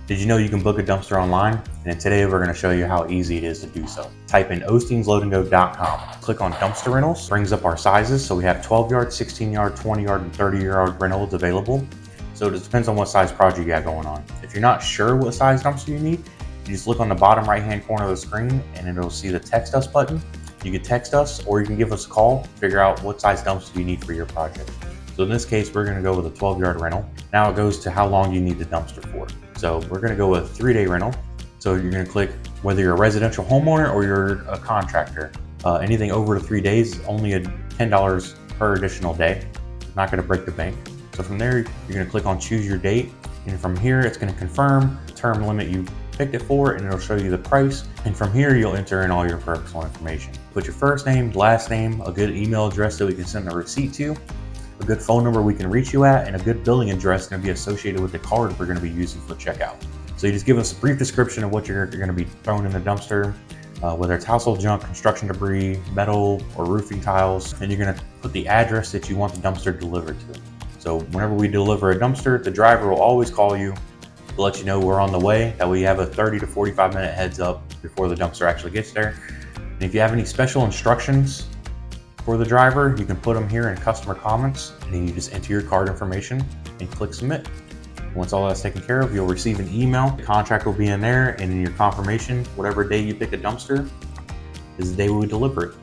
Did you know you can book a dumpster online? And today we're going to show you how easy it is to do so. Type in osteensloadandgo.com. Click on dumpster rentals. Brings up our sizes. So we have 12 yard, 16 yard, 20 yard, and 30 yard rentals available. So it depends on what size project you got going on. If you're not sure what size dumpster you need, you just look on the bottom right hand corner of the screen and it'll see the text us button. You can text us or you can give us a call, figure out what size dumpster you need for your project. So in this case, we're going to go with a 12 yard rental. Now it goes to how long you need the dumpster for. So we're going to go with a 3-day rental. So you're going to click whether you're a residential homeowner or you're a contractor. Anything over 3 days, only $10 per additional day. Not going to break the bank. So from there, you're going to click on choose your date. And from here, it's going to confirm the term limit you picked it for, and it'll show you the price. And from here, you'll enter in all your personal information. Put your first name, last name, a good email address that we can send a receipt to, a good phone number we can reach you at, and a good billing address going to be associated with the card we're going to be using for checkout. So you just give us a brief description of what you're going to be throwing in the dumpster, whether it's household junk, construction debris, metal, or roofing tiles, and you're going to put the address that you want the dumpster delivered to. So whenever we deliver a dumpster, the driver will always call you to let you know we're on the way, that we have a 30 to 45 minute heads up before the dumpster actually gets there. And if you have any special instructions for the driver, you can put them here in customer comments, and then you just enter your card information and click submit. Once all that's taken care of, you'll receive an email. The contract will be in there, and in your confirmation, whatever day you pick a dumpster is the day we deliver it.